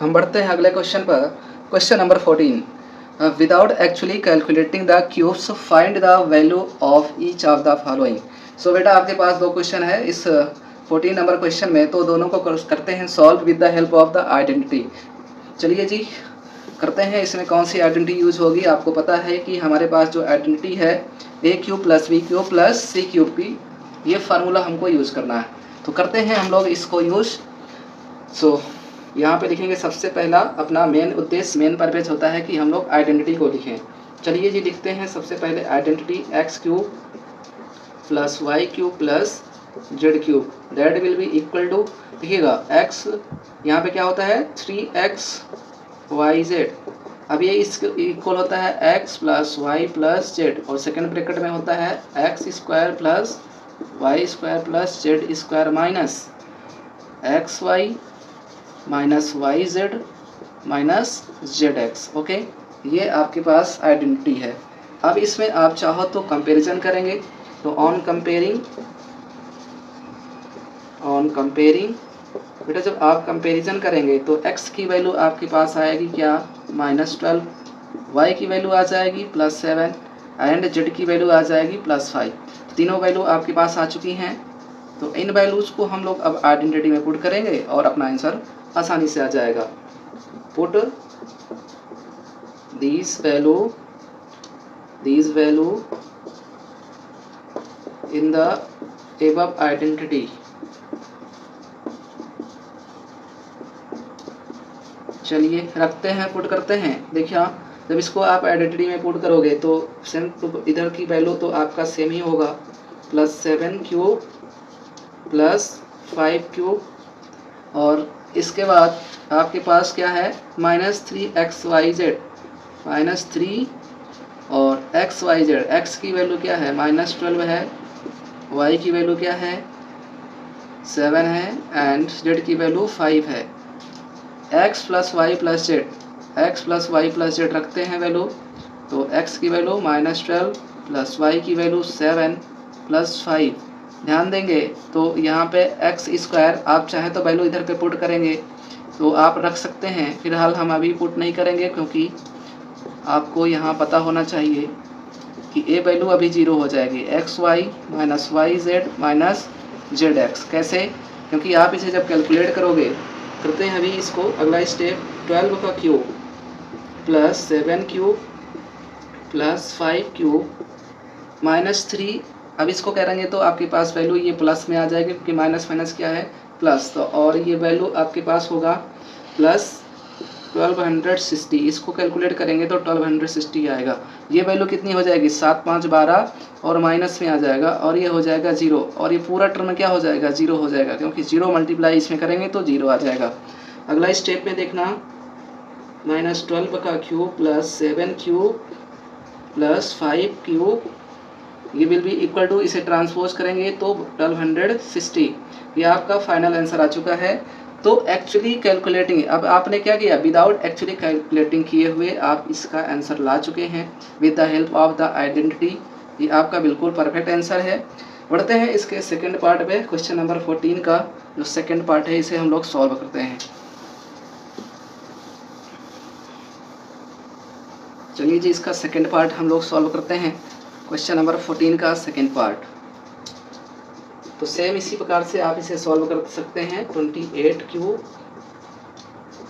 हम बढ़ते हैं अगले क्वेश्चन पर। Question number 14, without actually calculating the cubes find the value of each of the following. So बेटा आपके पास दो क्वेश्चन है इस 14 नंबर क्वेश्चन में, तो दोनों को करते हैं solve with the help of the identity. चलिए जी करते हैं। इसमें कौन सी आइडेंटिटी यूज होगी? आपको पता है कि हमारे पास जो आइडेंटिटी है a cube plus b cube plus c cube की, ये फार्मूला हमको यूज़ करना है। तो करते हैं हम लोग इसको यूज़। सो यहाँ पे लिखेंगे सबसे पहला अपना मेन उद्देश्य, मेन पर्पज होता है कि हम लोग आइडेंटिटी को लिखें। चलिए जी लिखते हैं सबसे पहले identity x cube plus y cube plus z cube that will be equal to, देखिएगा एक्स यहाँ पे क्या होता है 3x वाई जेड। अब ये इसके इक्वल होता है x plus y plus z, और सेकेंड ब्रैकेट में होता है x square plus y square plus z square minus x y minus y z minus z x. Okay, ये आपके पास आइडेंटिटी है। अब इसमें आप चाहो तो कंपैरिजन करेंगे, तो ऑन कंपेयरिंग बेटा जब आप कंपैरिजन करेंगे तो x की वैल्यू आपके पास आएगी क्या -12, y की वैल्यू आ जाएगी +7 एंड z की वैल्यू आ जाएगी +5। तीनों वैल्यू आपके पास आ चुकी हैं। तो इन वैल्यूज़ को हम लोग अब आइडेंटिटी में पुट करेंगे और अपना आंसर आसानी से आ जाएगा। Put these value in the above identity. चलिए रखते हैं, पुट करते हैं। देखिए जब इसको आप आइडेंटिटी में पुट करोगे तो सेम इधर की वैल्यू तो आपका सेम ही होगा, +7 क्यूब प्लस 5 क्यूब, और इसके बाद आपके पास क्या है -3xyz, -3 और xyz। x की वैल्यू क्या है -12 है, y की वैल्यू क्या है 7 है एंड z की वैल्यू 5 है। x plus y plus z रखते हैं वैल्यू, तो x की वैल्यू -12 प्लस y की वैल्यू 7 प्लस 5। ध्यान देंगे तो यहाँ पे x स्क्वायर आप चाहे तो वैल्यू इधर पे पुट करेंगे तो आप रख सकते हैं। फिलहाल हम अभी पुट नहीं करेंगे क्योंकि आपको यहाँ पता होना चाहिए कि a वैल्यू अभी 0 हो जाएगी, x y minus y z minus z x. कैसे? क्योंकि आप इसे जब कैलकुलेट करोगे, करते हैं अभी इसको अगला स्टेप, 12 का cube plus 7 cube plus 5 cube -3। अब इसको करेंगे तो आपके पास वैल्यू ये प्लस में आ जाएगी क्योंकि माइनस माइनस क्या है प्लस, तो और ये वैल्यू आपके पास होगा +1260। इसको कैलकुलेट करेंगे तो 1260 आएगा। ये वैल्यू कितनी हो जाएगी 7 5 12 और माइनस में आ जाएगा और ये हो जाएगा 0, और ये पूरा टर्म क्या हो जाएगा 0 हो जाएगा क्योंकि 0 मल्टीप्लाई इसमें करेंगे तो 0 आ जाएगा। अगला स्टेप में देखना, -12 का cube plus 7 cube plus 5 cube, ये विल बी इक्वल टू, इसे ट्रांसपोज करेंगे तो 1260। ये आपका फाइनल आंसर आ चुका है। तो एक्चुअली कैलकुलेटिंग, अब आपने क्या किया, विदाउट एक्चुअली कैलकुलेटिंग किए हुए आप इसका आंसर ला चुके हैं with the help of the identity. ये आपका बिल्कुल परफेक्ट आंसर है। बढ़ते हैं इसके सेकंड पार्ट पे। क्वेश्चन नंबर 14 का जो सेकंड पार्ट है इसे हम लोग सॉल्व करते हैं। चलिए जी इसका सेकंड पार्ट हम लोग सॉल्व करते हैं। क्वेश्चन नंबर 14 का सेकंड पार्ट, तो सेम इसी प्रकार से आप इसे सॉल्व कर सकते हैं। 28 cube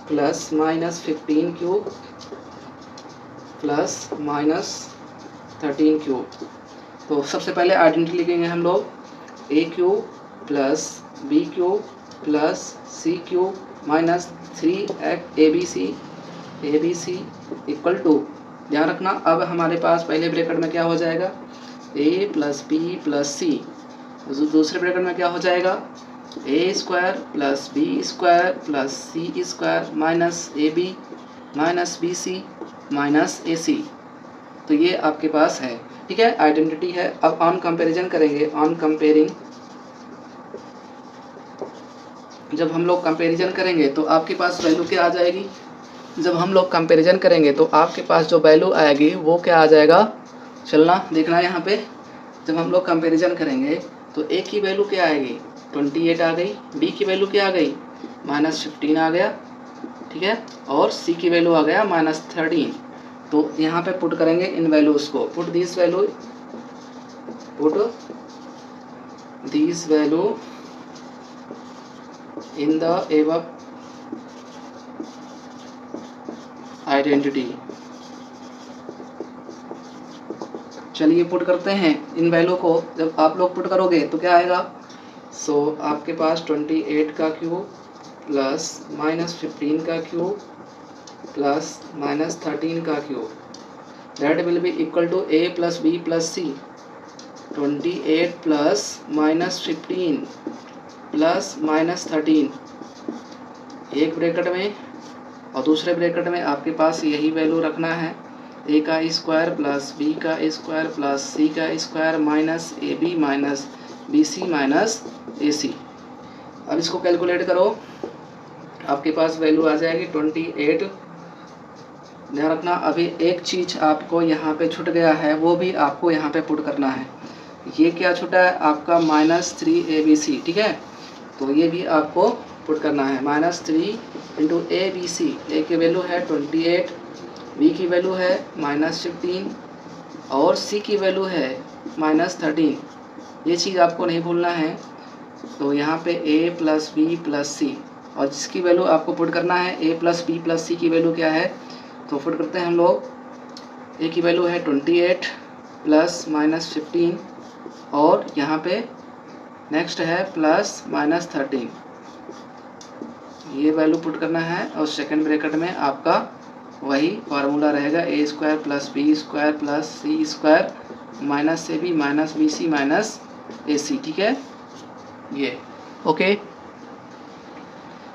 plus -15 cube plus -13 cube. तो सबसे पहले आइडेंटिटी लिखेंगे हम लोग, a cube plus b cube plus c cube minus 3abc equal to, ध्यान रखना अब हमारे पास पहले ब्रैकेट में क्या हो जाएगा a plus b plus c, दूसरे ब्रैकेट में क्या हो जाएगा a square plus b square plus c square minus ab minus bc minus ac। तो ये आपके पास है, ठीक है, आइडेंटिटी है। अब ऑन कंपैरिजन करेंगे, ऑन कंपेयरिंग, जब हम लोग कंपैरिजन करेंगे तो आपके पास वैल्यू क्या आ जाएगी, जब हम लोग कंपैरिजन करेंगे तो आपके पास जो वैल्यू आएगी वो क्या आ जाएगा, चलना देखना यहाँ पे। जब हम लोग कंपैरिजन करेंगे तो a की वैल्यू क्या आएगी 28 आ गई, b की वैल्यू क्या आ गई -15 आ गया, ठीक है, और सी की वैल्यू आ गया -13। तो यहाँ पे पुट करेंगे इन वैल्यूज़ को, put this value in the above identity. चलिए पुट करते हैं इन वैल्यू को। जब आप लोग पुट करोगे तो क्या आएगा, सो आपके पास 28 का क्यूब प्लस -15 का क्यूब प्लस -13 का cube, that will be equal to a plus b plus c। 28 plus -15 plus -13 एक ब्रैकेट में, और दूसरे ब्रैकेट में आपके पास यही वैल्यू रखना है, a का स्क्वायर प्लस b का स्क्वायर प्लस c का square minus ab minus bc minus ac। अब इसको कैलकुलेट करो, आपके पास वैल्यू आ जाएगी 28। ध्यान रखना, अभी एक चीज़ आपको यहाँ पे छूट गया है, वो भी आपको यहाँ पे पुट करना है। ये क्या छूटा है आपका -3abc, ठीक है, तो ये भी आपको पुट करना है। -3 इंटू abc, a की वैल्यू है 28, b की वैल्यू है -15 और c की वैल्यू है -13। ये चीज़ आपको नहीं भूलना है। तो यहाँ पे a plus b plus c, और जिसकी वैल्यू आपको पुट करना है a plus b plus c की वैल्यू क्या है, तो पुट करते हैं हम लोग। a की वैल्यू है 28 प्लस -15 और यहाँ पे नेक्स्ट है प्लस -13, ये वैल्यू पुट करना है। और सेकंड ब्रैकेट में आपका वही फार्मूला रहेगा, a square plus b square plus c square minus ab minus bc minus ac, ठीक है ये, ओके।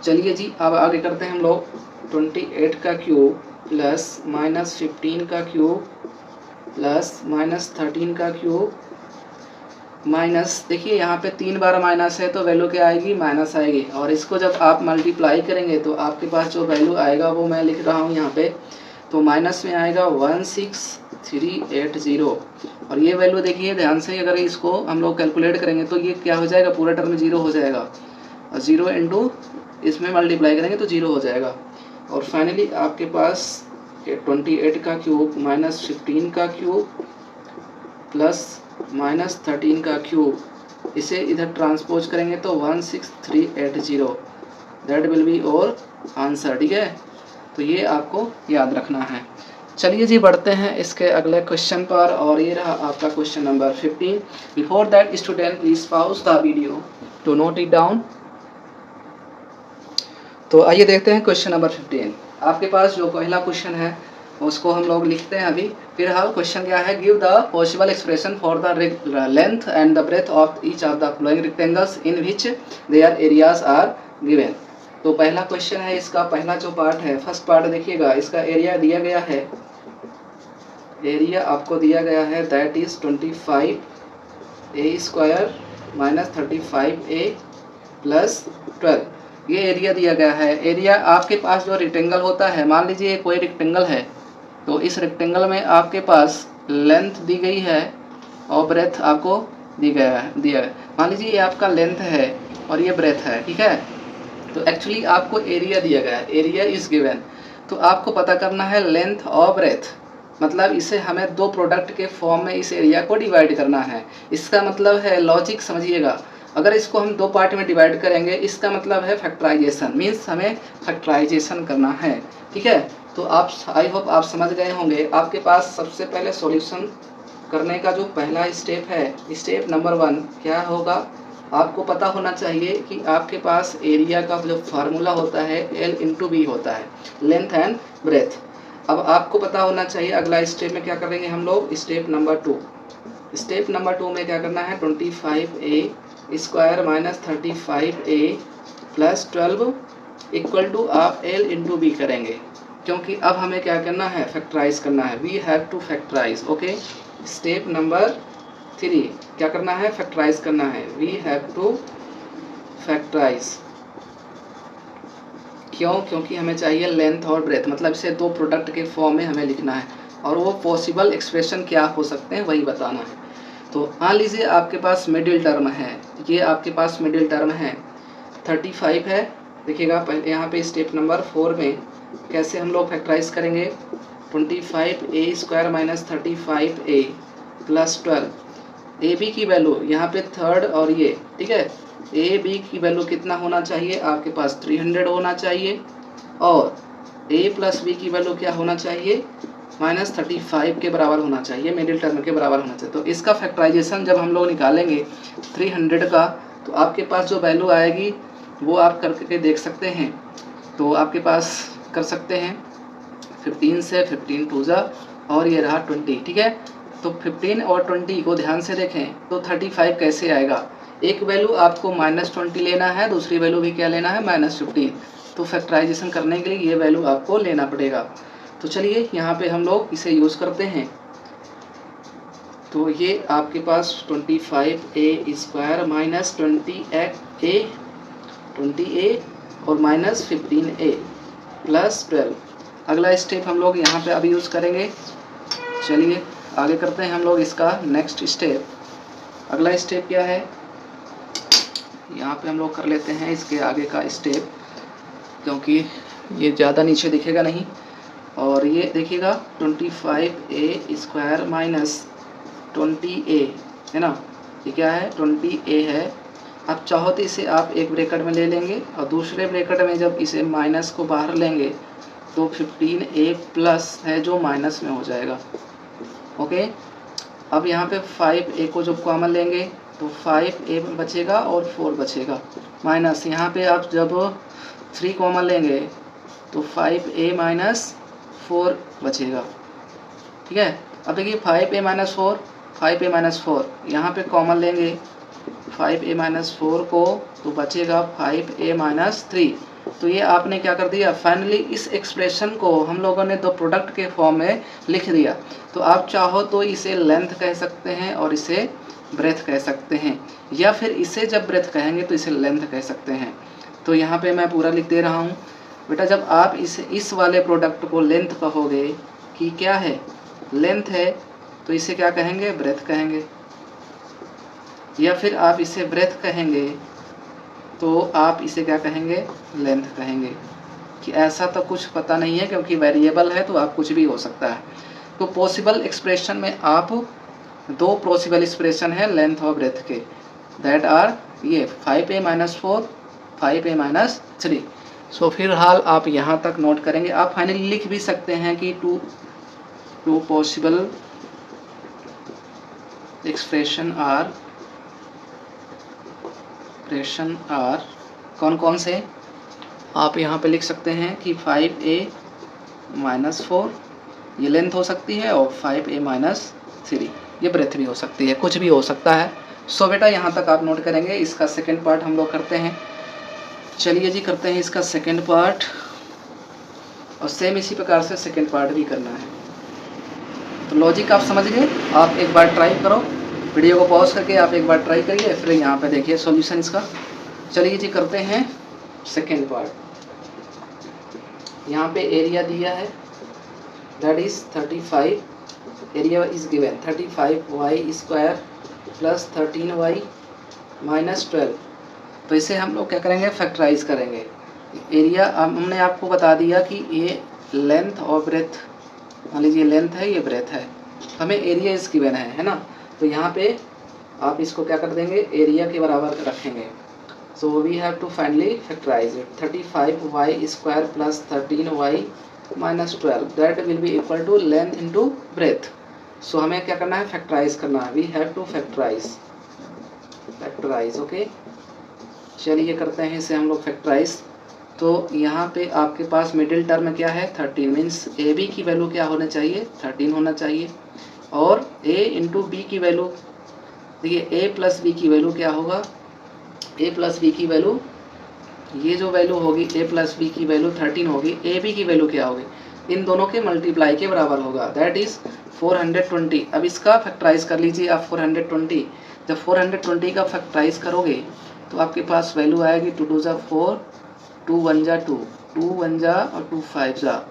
चलिए जी, अब आगे करते हैं हम लोग। 28 का क्यूब प्लस -15 का क्यूब प्लस -13 का क्यूब माइनस, देखिए यहाँ पे 3 बार माइनस है तो वैल्यू क्या आएगी, माइनस आएगी। और इसको जब आप मल्टीप्लाई करेंगे तो आपके पास जो वैल्यू आएगा वो मैं लिख रहा हूँ यहाँ पे, तो माइनस में आएगा 16380। और ये वैल्यू देखिए ध्यान से, अगर इसको हम लोग कैलकुलेट करेंगे तो ये क्या हो जाएगा, पूरा टर्म 0 हो जाएगा, और 0 इंटू इसमें मल्टीप्लाई करेंगे तो 0 हो जाएगा। और फाइनली आपके पास 28 का क्यूब -15 का क्यूब प्लस -13 का क्यूब, इसे इधर ट्रांसपोज करेंगे तो 16380, दैट विल बी और आंसर, ठीक है। तो ये आपको याद रखना है। चलिए जी, बढ़ते हैं इसके अगले क्वेश्चन पर, और ये रहा आपका question number 15। Before that student please pause the video to note it down. तो आइए देखते हैं क्वेश्चन नंबर 15। आपके पास जो पहला क्वेश्चन है उसको हम लोग लिखते हैं अभी। फिलहाल क्वेश्चन क्या है, give the possible expression for the length and the breadth of each of the following rectangles in which their areas are given. तो पहला क्वेश्चन है, इसका पहला जो पार्ट है, फर्स्ट पार्ट देखिएगा, इसका एरिया दिया गया है, एरिया आपको दिया गया है that is 25a square minus 35a plus 12, ये एरिया दिया गया है। एरिया आपके पास जो रेक्टेंगल होता है, मान लीजिए कोई रेक्टेंगल है, तो इस रेक्टेंगल में आपके पास लेंथ दी गई है और ब्रेथ आपको दिया है। मान लीजिए ये आपका लेंथ है और ये ब्रेथ है, ठीक है। तो एक्चुअली आपको एरिया दिया गया है, एरिया इज गिवन। तो आपको पता करना है लेंथ और ब्रेथ, मतलब इसे हमें दो प्रोडक्ट के फॉर्म में इस एरिया को डिवाइड करना है। इसका मतलब है, लॉजिक समझिएगा, अगर इसको हम दो पार्ट में डिवाइड करेंगे इसका मतलब है फैक्टराइजेशन, मीन्स हमें फैक्टराइजेशन करना है, ठीक है। तो आप, आई होप आप समझ गए होंगे। आपके पास सबसे पहले सॉल्यूशन करने का जो पहला स्टेप है, स्टेप नंबर 1 क्या होगा, आपको पता होना चाहिए कि आपके पास एरिया का जो फार्मूला होता है L इंटू बी होता है, लेंथ एंड ब्रेथ। अब आपको पता होना चाहिए अगला स्टेप में क्या करेंगे हम लोग, स्टेप नंबर 2। स्टेप नंबर 2 में क्या करना है, 25a square minus 35a plus 12 equal to आप L इंटू बी करेंगे, क्योंकि अब हमें क्या करना है, फैक्टराइज करना है, we have to factorise, okay. Step number 3 क्या करना है, फैक्टराइज करना है, वी हैव टू फैक्टराइज। क्यों, क्योंकि हमें चाहिए लेंथ और ब्रेथ, मतलब इसे दो प्रोडक्ट के फॉर्म में हमें लिखना है, और वो पॉसिबल एक्सप्रेशन क्या हो सकते हैं वही बताना है। तो मान लीजिए आपके पास मिडिल टर्म है, ये आपके पास मिडिल टर्म है 35 है देखिएगा पहले यहाँ पे स्टेप नंबर 4 में कैसे हम लोग फैक्टराइज करेंगे। 25a² minus 35a plus 12 a b की वैल्यू यहाँ पे थर्ड और ये ठीक है, ए बी की वैल्यू कितना होना चाहिए आपके पास 300 होना चाहिए और ए प्लस बी की वैल्यू क्या होना चाहिए -35 के बराबर होना चाहिए, मिडिल टर्म के बराबर होना चाहिए। तो इसका फैक्टराइजेशन जब हम लोग निकालेंगे 300 का तो आपके पास जो वैल्यू आएगी वो आप करके देख सकते हैं। तो आपके पास कर सकते हैं 15 से 15 टू जा और ये रहा 20 ठीक है। तो 15 और 20 को ध्यान से देखें तो 35 कैसे आएगा। एक वैल्यू आपको -20 लेना है, दूसरी वैल्यू भी क्या लेना है -15। तो फैक्टराइजेशन करने के लिए ये वैल्यू आपको लेना पड़ेगा। तो चलिए यहाँ पे हम लोग इसे यूज़ करते हैं। तो ये आपके पास 25a² माइनस 20a और माइनस 15a प्लस 12। अगला स्टेप हम लोग यहाँ पे अभी यूज़ करेंगे। चलिए आगे करते हैं हम लोग इसका नेक्स्ट स्टेप। अगला स्टेप क्या है, यहाँ पे हम लोग कर लेते हैं इसके आगे का स्टेप, क्योंकि ये ज़्यादा नीचे दिखेगा नहीं। और ये देखिएगा 25a² माइनस 20a है ना, ये क्या है 20a है। आप चाहो तो इसे आप एक ब्रैकेट में ले लेंगे और दूसरे ब्रैकेट में जब इसे माइनस को बाहर लेंगे तो 15a प्लस है जो माइनस में हो जाएगा। ओके, अब यहाँ पे 5a को जब कॉमन लेंगे तो 5a बचेगा और 4 बचेगा माइनस। यहाँ पे आप जब 3 कॉमन लेंगे तो 5a माइनस 4 बचेगा ठीक है। अब देखिए 5a माइनस 4, 5a माइनस 4 यहाँ पे कॉमन लेंगे 5a माइनस 4 को तो बचेगा 5a माइनस 3। तो ये आपने क्या कर दिया, फाइनली इस एक्सप्रेशन को हम लोगों ने दो प्रोडक्ट के फॉर्म में लिख दिया। तो आप चाहो तो इसे लेंथ कह सकते हैं और इसे ब्रेथ कह सकते हैं, या फिर इसे जब ब्रेथ कहेंगे तो इसे लेंथ कह सकते हैं। तो यहाँ पे मैं पूरा लिख दे रहा हूँ बेटा। जब आप इस वाले प्रोडक्ट को लेंथ कहोगे कि क्या है लेंथ है तो इसे क्या कहेंगे ब्रेथ कहेंगे, या फिर आप इसे ब्रेथ कहेंगे तो आप इसे क्या कहेंगे लेंथ कहेंगे। कि ऐसा तो कुछ पता नहीं है क्योंकि वेरिएबल है तो आप कुछ भी हो सकता है। तो पॉसिबल एक्सप्रेशन में आप दो पॉसिबल एक्सप्रेशन है लेंथ और ब्रेथ के, दैट आर ये 5a माइनस 4, 5a माइनस 3। सो फिलहाल आप यहाँ तक नोट करेंगे। आप फाइनली लिख भी सकते हैं कि टू पॉसिबल एक्सप्रेशन आर कौन कौन से आप यहाँ पे लिख सकते हैं कि 5a माइनस 4 ये लेंथ हो सकती है और 5a माइनस 3 ये ब्रेथ भी हो सकती है, कुछ भी हो सकता है। सो बेटा यहाँ तक आप नोट करेंगे। इसका सेकंड पार्ट हम लोग करते हैं। चलिए जी करते हैं इसका सेकंड पार्ट, और सेम इसी प्रकार से सेकंड पार्ट भी करना है। तो लॉजिक आप समझ गए। आप एक बार ट्राई करो, वीडियो को पॉज करके आप एक बार ट्राई करिए, फिर यहाँ पे देखिए सॉल्यूशन इसका। चलिए जी करते हैं सेकंड पार्ट। यहाँ पे एरिया दिया है that is 35, area is given 35y² plus 13y minus 12। तो इसे हम लोग क्या करेंगे फैक्टराइज करेंगे। एरिया हमने आपको बता दिया कि ये लेंथ और ब्रेथ, मान लीजिए लेंथ है ये ब्रेथ है, हमें एरिया इस गिवन है ना। तो यहाँ पे आप इसको क्या कर देंगे एरिया के बराबर रखेंगे। So we have to finally factorise it 35y² plus 13y minus 12 that will be equal to length into breadth. So हमें क्या करना है फैक्टराइज करना है, we have to factorise okay. चलिए करते हैं इसे हम लोग फैक्टराइज। तो यहाँ पे आपके पास मिडिल टर्म क्या है 13, मीन्स ए बी की वैल्यू क्या होना चाहिए 13 होना चाहिए, और a इंटू बी की वैल्यू देखिए a प्लस बी की वैल्यू क्या होगा, a प्लस बी की वैल्यू ये जो वैल्यू होगी a प्लस बी की वैल्यू 13 होगी, a बी की वैल्यू क्या होगी इन दोनों के मल्टीप्लाई के बराबर होगा दैट इज़ 420। अब इसका फैक्टराइज कर लीजिए आप 420। जब 420 का फैक्टराइज करोगे तो आपके पास वैल्यू आएगी 2 2 जा 4, 2 1 जा 2, 2 1 जा और 2 5 जा,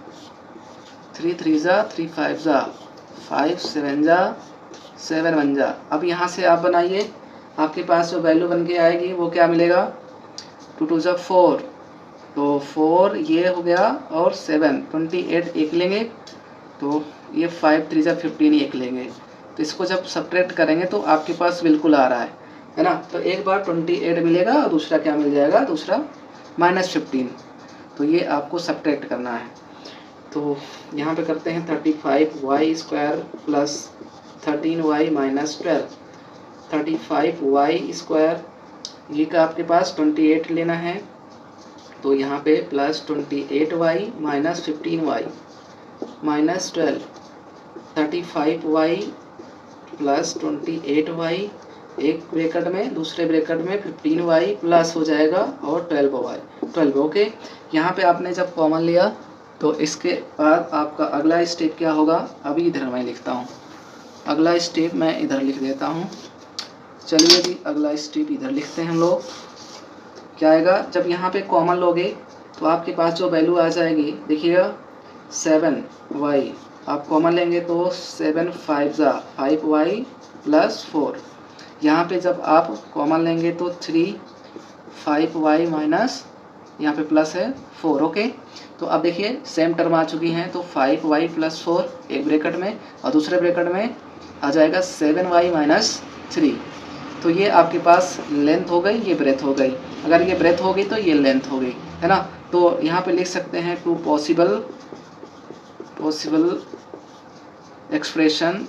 3 3 जा 3 5 जा, 5 7 जा 7 1 जा। अब यहाँ से आप बनाइए, आपके पास जो वैल्यू बन के आएगी वो क्या मिलेगा 2 2 जा 4, तो 4 ये हो गया और 7 28 एक लेंगे, तो ये 5 3 15 एक लेंगे। तो इसको जब सब्ट्रैक्ट करेंगे तो आपके पास बिल्कुल आ रहा है ना। तो एक बार 28 मिलेगा और दूसरा क्या मिल जाएगा, दूसरा -15। तो ये आपको सब्ट्रैक्ट करना है। तो यहाँ पे करते हैं 35y² plus 13y minus 12। 35y² ये का आपके पास 28 लेना है, तो यहाँ पे plus 28y minus 15y minus 12। 35y plus 28y एक ब्रैकेट में, दूसरे ब्रैकेट में 15y प्लस हो जाएगा और 12 ओके। यहाँ पे आपने जब कॉमन लिया तो इसके बाद आपका अगला स्टेप क्या होगा, अभी इधर मैं लिखता हूँ। अगला स्टेप मैं इधर लिख देता हूँ। चलिए जी अगला स्टेप इधर लिखते हैं हम लोग। क्या आएगा, जब यहाँ पे कॉमन लोगे तो आपके पास जो वैल्यू आ जाएगी, देखिएगा 7y आप कॉमन लेंगे तो 7 5 5y प्लस 4। यहाँ पे जब आप कॉमन लेंगे तो 3 5y माइनस, यहाँ पे प्लस है 4 ओके। तो अब देखिए सेम टर्म आ चुकी हैं, तो 5y प्लस 4 एक ब्रैकेट में और दूसरे ब्रैकेट में आ जाएगा 7y माइनस 3। तो ये आपके पास लेंथ हो गई, ये ब्रेथ हो गई। अगर ये ब्रेथ हो गई तो ये लेंथ हो गई, है ना। तो यहाँ पे लिख सकते हैं टू पॉसिबल एक्सप्रेशन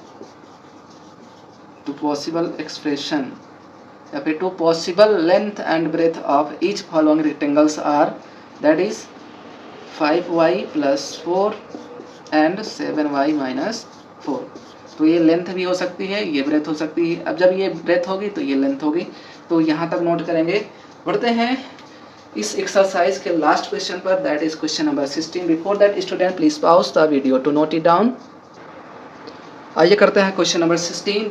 या फिर two possible length and breadth of each following rectangles are, that is 5y plus 4 and 7y minus 4। तो ये लेंथ भी हो सकती है, ये ब्रेथ हो सकती है। अब जब ये ब्रेथ होगी तो ये लेंथ होगी। तो यहाँ तक नोट करेंगे। बढ़ते हैं इस एक्सरसाइज के लास्ट क्वेश्चन पर, that is question number 16। Before that student please pause the video to note it down. आइए करते हैं क्वेश्चन नंबर 16।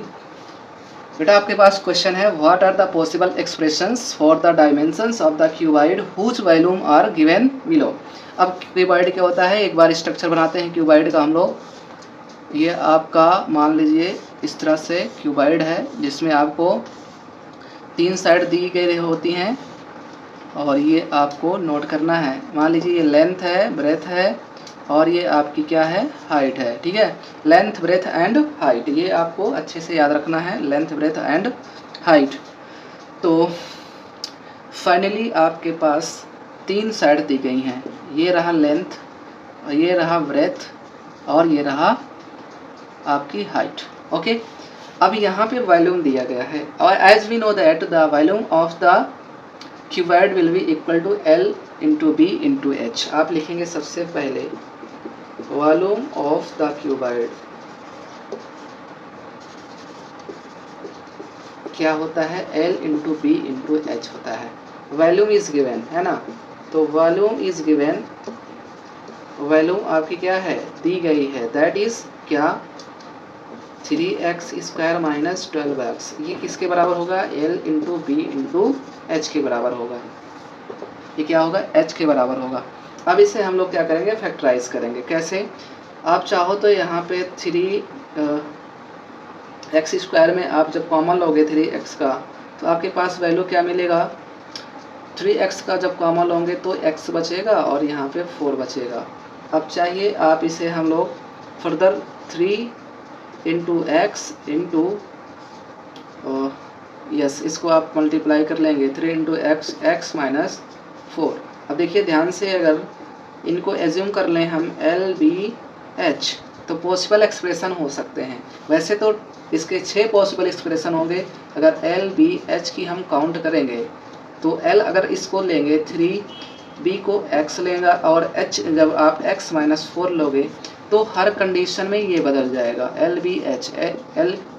बेटा आपके पास क्वेश्चन है, what are the possible expressions for the dimensions of the cuboid whose volume are given below. अब cuboid क्या होता है, एक बार स्ट्रक्चर बनाते हैं क्यूबॉइड का हम लोग। ये आपका मान लीजिए इस तरह से क्यूबॉइड है, जिसमें आपको 3 साइड दी गई होती हैं और ये आपको नोट करना है। मान लीजिए ये लेंथ है, ब्रेथ है और ये आपकी क्या है, हाइट है। ठीक है, लेंथ ब्रेथ एंड हाइट, ये आपको अच्छे से याद रखना है, लेंथ ब्रेथ एंड हाइट। तो फाइनली आपके पास 3 साइड दी गई हैं, ये रहा लेंथ, ये रहा ब्रेथ और ये रहा आपकी हाइट ओके। अब यहाँ पे वॉल्यूम दिया गया है और as we know that the volume of the cuboid will be equal to L into B into H। आप लिखेंगे सबसे पहले वॉल्यूम ऑफ द क्यूबॉइड क्या होता है, L into B into H होता है। वॉल्यूम इज गिवन, है ना। तो वॉल्यूम इज गिवन, वॉल्यूम आपकी क्या है, दी गई है, दैट इज क्या 3x² माइनस 12x। ये किसके बराबर होगा, L into B into H के बराबर होगा। ये क्या होगा, H के बराबर होगा। अब इसे हम लोग क्या करेंगे, फैक्टराइज करेंगे। कैसे, आप चाहो तो यहाँ पे 3x² में आप जब कॉमन लोगे 3x का, तो आपके पास वैल्यू क्या मिलेगा, 3x का जब कॉमन लोगे तो x बचेगा और यहाँ पे 4 बचेगा। अब चाहिए आप इसे हम लोग further 3 into x into yes, इसको आप मल्टीप्लाई कर लेंगे 3 इंटू एक्स माइनस 4। अब देखिए ध्यान से, अगर इनको एज्यूम कर लें हम LBH तो पॉसिबल एक्सप्रेशन हो सकते हैं। वैसे तो इसके 6 पॉसिबल एक्सप्रेशन होंगे। अगर LBH की हम काउंट करेंगे तो L अगर इसको लेंगे 3, B को x लेगा और H जब आप x माइनस 4 लोगे तो हर कंडीशन में ये बदल जाएगा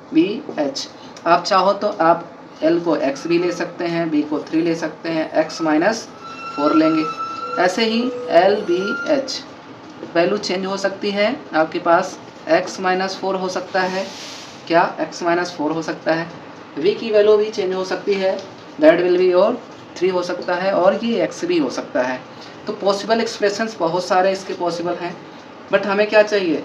LBH। आप चाहो तो आप L को x भी ले सकते हैं, B को 3 ले सकते हैं, x माइनस 4 लेंगे। ऐसे ही LBH वैल्यू चेंज हो सकती है, आपके पास x माइनस 4 हो सकता है, क्या x माइनस 4 हो सकता है। V की वैल्यू भी चेंज हो सकती है, दैट विल बी और 3 हो सकता है और ये x भी हो सकता है। तो पॉसिबल एक्सप्रेशंस बहुत सारे इसके पॉसिबल हैं, बट हमें क्या चाहिए,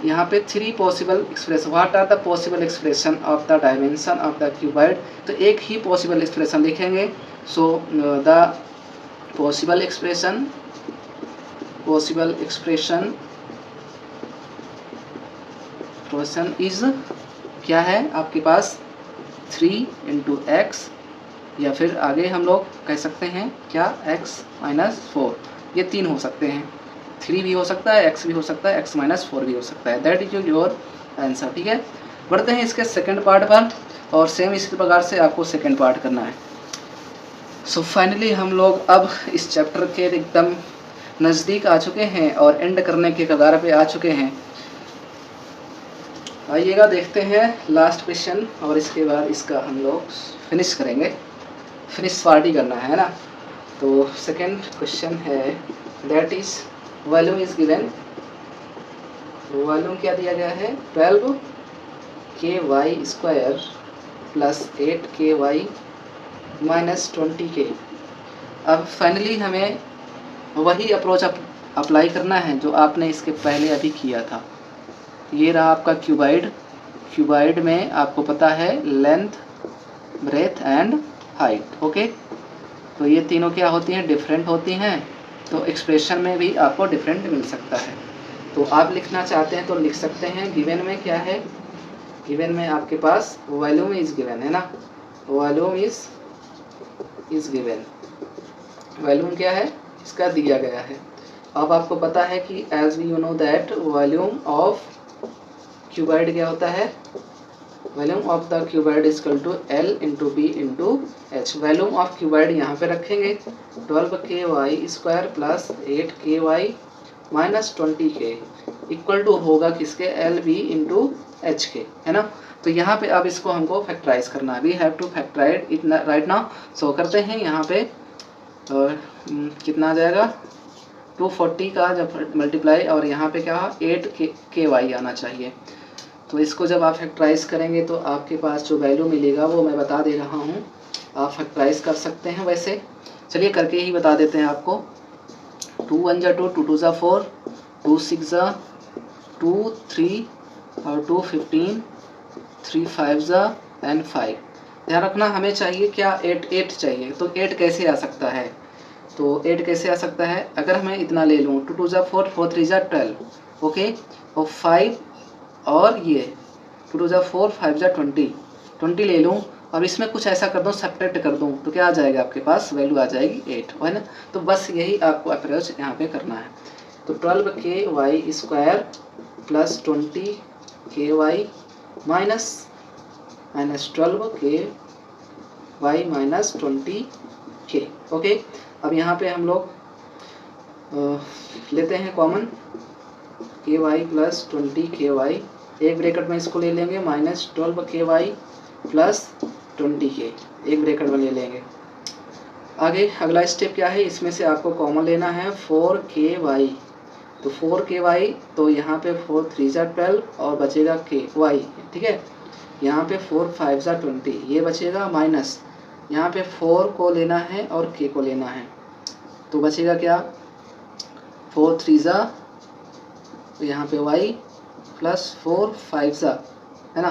यहाँ पे 3 possible expression. What are the possible expression of the dimension of the cuboid. तो एक ही पॉसिबल एक्सप्रेशन लिखेंगे। So the possible expression is क्या है आपके पास 3 × x, या फिर आगे हम लोग कह सकते हैं क्या x - 4, ये 3 हो सकते हैं, 3 भी हो सकता है, x भी हो सकता है, x - 4 भी हो सकता है। That is your answer. ठीक है, बढ़ते हैं इसके सेकंड पार्ट पर, और सेम इसी प्रकार से आपको सेकंड पार्ट करना है। सो फाइनली हम लोग अब इस चैप्टर के एकदम नज़दीक आ चुके हैं और एंड करने के कगार पे आ चुके हैं। आइएगा देखते हैं लास्ट क्वेश्चन, और इसके बाद इसका हम लोग फिनिश करेंगे, फिनिश पार्टी करना है ना। तो सेकंड क्वेश्चन है, that is volume is given. Volume क्या दिया गया है, 12ky² + 8ky - 20k। अब फाइनली हमें वही अप्रोच अप्लाई करना है जो आपने इसके पहले अभी किया था। ये रहा आपका क्यूबाइड में आपको पता है length, breadth and height. Okay, तो ये तीनों क्या होती हैं, डिफरेंट होती हैं, तो एक्सप्रेशन में भी आपको डिफरेंट मिल सकता है। तो आप लिखना चाहते हैं तो लिख सकते हैं। गिवन में क्या है, गिवन में आपके पास वॉल्यूम इज गिवन है ना, वॉल्यूम इज गिवन, वॉल्यूम क्या है इसका दिया गया है। अब आपको पता है कि as we you know that volume of cuboid क्या होता है, volume of the cuboid is equal to L × B × H। Volume of cuboid यहाँ पे रखेंगे 12ky² + 8ky - 20k equal to होगा किसके, LB × H के, है ना। तो यहाँ पे अब इसको हमको फैक्टराइज करना है, we have to factorise it right now. So करते हैं यहाँ पे, कितना आ जाएगा 240 का जब मल्टीप्लाई, और यहाँ पे क्या 8ky आना चाहिए। तो इसको जब आप फैक्टराइज करेंगे तो आपके पास जो वैल्यू मिलेगा वो मैं बता दे रहा हूँ, आप फैक्टराइज कर सकते हैं। वैसे चलिए करके ही बता देते हैं आपको। 2 × 1 = 2, 2 × 2 = 4, 2 × 6 = 2, 3 और 2 × 15, 3 × 5 = 5। ध्यान रखना हमें चाहिए क्या, 8 चाहिए। तो 8 कैसे आ सकता है, तो 8 कैसे आ सकता है, अगर मैं इतना ले लूँ 2 × 2 = 4, 4 × 3 = 12, ओके, और 5 और ये 2 × 2 = 4, 5 × 20 ले लूँ, और इसमें कुछ ऐसा कर दूँ, सब्ट्रैक्ट कर दूँ, तो क्या आ जाएगा आपके पास, वैल्यू आ जाएगी 8, है ना। तो बस यही आपको अप्रोच यहाँ पे करना है। तो 12ky² + 20ky - 20k। ओके, अब यहाँ पे हम लोग लेते हैं कॉमन ky + 20ky, एक ब्रैकेट में इसको ले लेंगे, -12ky + 20k, एक ब्रैकेट में ले लेंगे। आगे अगला स्टेप क्या है, इसमें से आपको कॉमन लेना है 4ky। तो 4ky, तो यहाँ पे 4 × 3 = 12 और बचेगा ky, ठीक है। यहाँ पे 4 × 5 = 20, ये बचेगा, माइनस यहाँ पे 4 को लेना है और k को लेना है, तो बचेगा क्या, 4 × 3 तो यहाँ पे y + 4 × 5 है ना,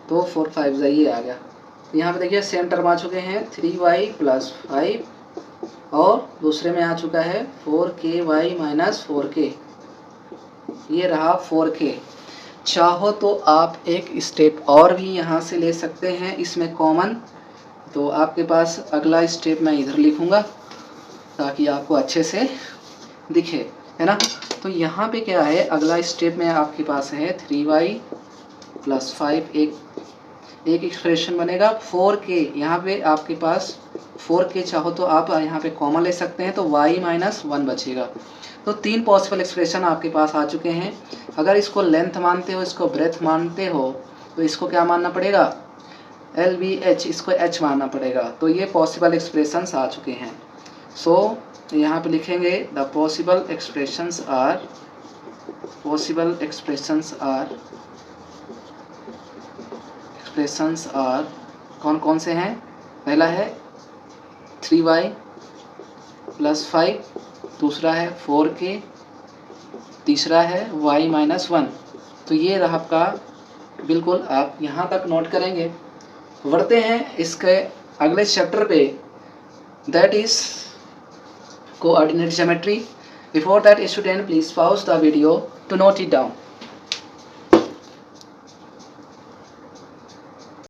तो 4 × 5 ये आ गया। यहाँ पे देखिए सेम टर्म आ चुके हैं, 3y + 5, और दूसरे में आ चुका है 4ky - 4k, ये रहा 4k। चाहो तो आप एक स्टेप और भी यहाँ से ले सकते हैं इसमें कॉमन, तो आपके पास अगला स्टेप मैं इधर लिखूँगा ताकि आपको अच्छे से दिखे, है ना। तो यहाँ पे क्या है, अगला स्टेप में आपके पास है 3y + 5, एक एक्सप्रेशन बनेगा 4k। यहाँ पे आपके पास 4k चाहो तो आप यहाँ पे कॉमन ले सकते हैं, तो y - 1 बचेगा। तो 3 पॉसिबल एक्सप्रेशन आपके पास आ चुके हैं। अगर इसको लेंथ मानते हो, इसको ब्रेथ मानते हो, तो इसको क्या मानना पड़ेगा, LBH, इसको h मानना पड़ेगा। तो ये पॉसिबल एक्सप्रेशंस आ चुके हैं। सो यहाँ पे लिखेंगे द पॉसिबल एक्सप्रेशंस आर कौन कौन से हैं, पहला है 3y + 5, दूसरा है 4k, तीसरा है y - 1। तो ये रहा आपका, बिल्कुल आप यहाँ तक नोट करेंगे। बढ़ते हैं इसके अगले चैप्टर पे, that is coordinate geometry. Before that, student, please pause the video to note it down.